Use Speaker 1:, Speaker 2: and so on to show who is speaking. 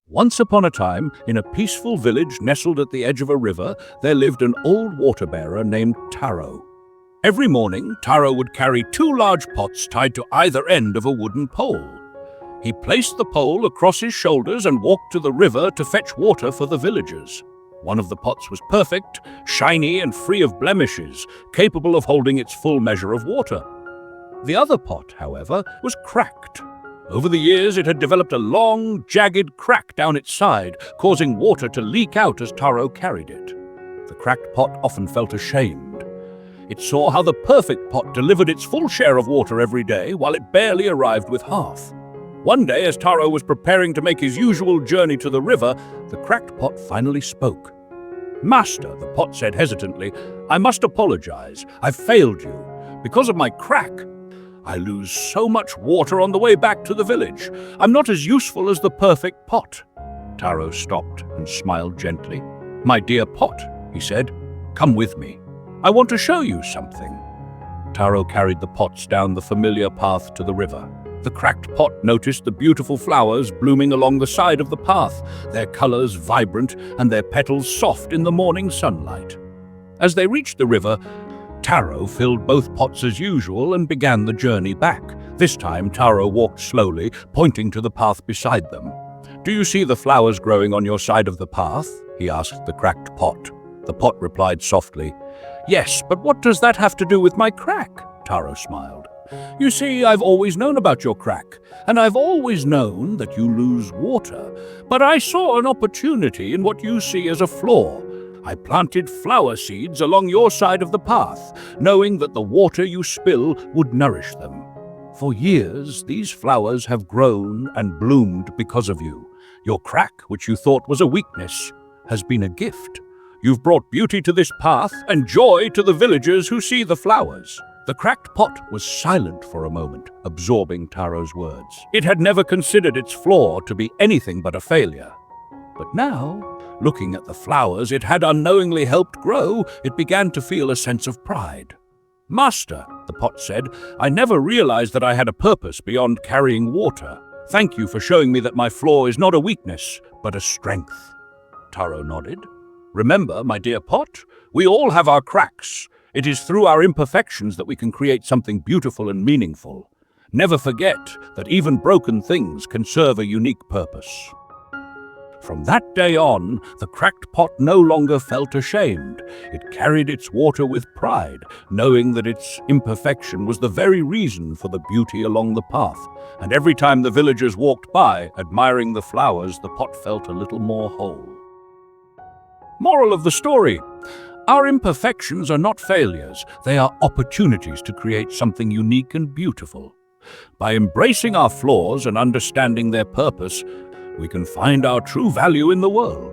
Speaker 1: Once upon a time, in a peaceful village nestled at the edge of a river, there lived an old water-bearer named Taro. Every morning, Taro would carry two large pots tied to either end of a wooden pole. He placed the pole across his shoulders and walked to the river to fetch water for the villagers. One of the pots was perfect, shiny and free of blemishes, capable of holding its full measure of water. The other pot, however, was cracked. Over the years, it had developed a long, jagged crack down its side, causing water to leak out as Taro carried it. The cracked pot often felt ashamed. It saw how the perfect pot delivered its full share of water every day, while it barely arrived with half. One day, as Taro was preparing to make his usual journey to the river, the cracked pot finally spoke. "Master," the pot said hesitantly, "I must apologize. I've failed you. Because of my crack, I lose so much water on the way back to the village. I'm not as useful as the perfect pot." Taro stopped and smiled gently. "My dear pot," he said, "come with me. I want to show you something." Taro carried the pots down the familiar path to the river. The cracked pot noticed the beautiful flowers blooming along the side of the path, their colors vibrant and their petals soft in the morning sunlight. As they reached the river, Taro filled both pots as usual and began the journey back. This time, Taro walked slowly, pointing to the path beside them. "Do you see the flowers growing on your side of the path?" he asked the cracked pot. The pot replied softly, "Yes, but what does that have to do with my crack?" Taro smiled. "You see, I've always known about your crack, and I've always known that you lose water. But I saw an opportunity in what you see as a flaw. I planted flower seeds along your side of the path, knowing that the water you spill would nourish them. For years, these flowers have grown and bloomed because of you. Your crack, which you thought was a weakness, has been a gift. You've brought beauty to this path and joy to the villagers who see the flowers." The cracked pot was silent for a moment, absorbing Taro's words. It had never considered its flaw to be anything but a failure. But now, looking at the flowers it had unknowingly helped grow, it began to feel a sense of pride. "Master," the pot said, "I never realized that I had a purpose beyond carrying water. Thank you for showing me that my flaw is not a weakness, but a strength." Taro nodded. "Remember, my dear pot, we all have our cracks. It is through our imperfections that we can create something beautiful and meaningful. Never forget that even broken things can serve a unique purpose." From that day on, the cracked pot no longer felt ashamed. It carried its water with pride, knowing that its imperfection was the very reason for the beauty along the path. And every time the villagers walked by, admiring the flowers, the pot felt a little more whole. Moral of the story: our imperfections are not failures. They are opportunities to create something unique and beautiful. By embracing our flaws and understanding their purpose, we can find our true value in the world.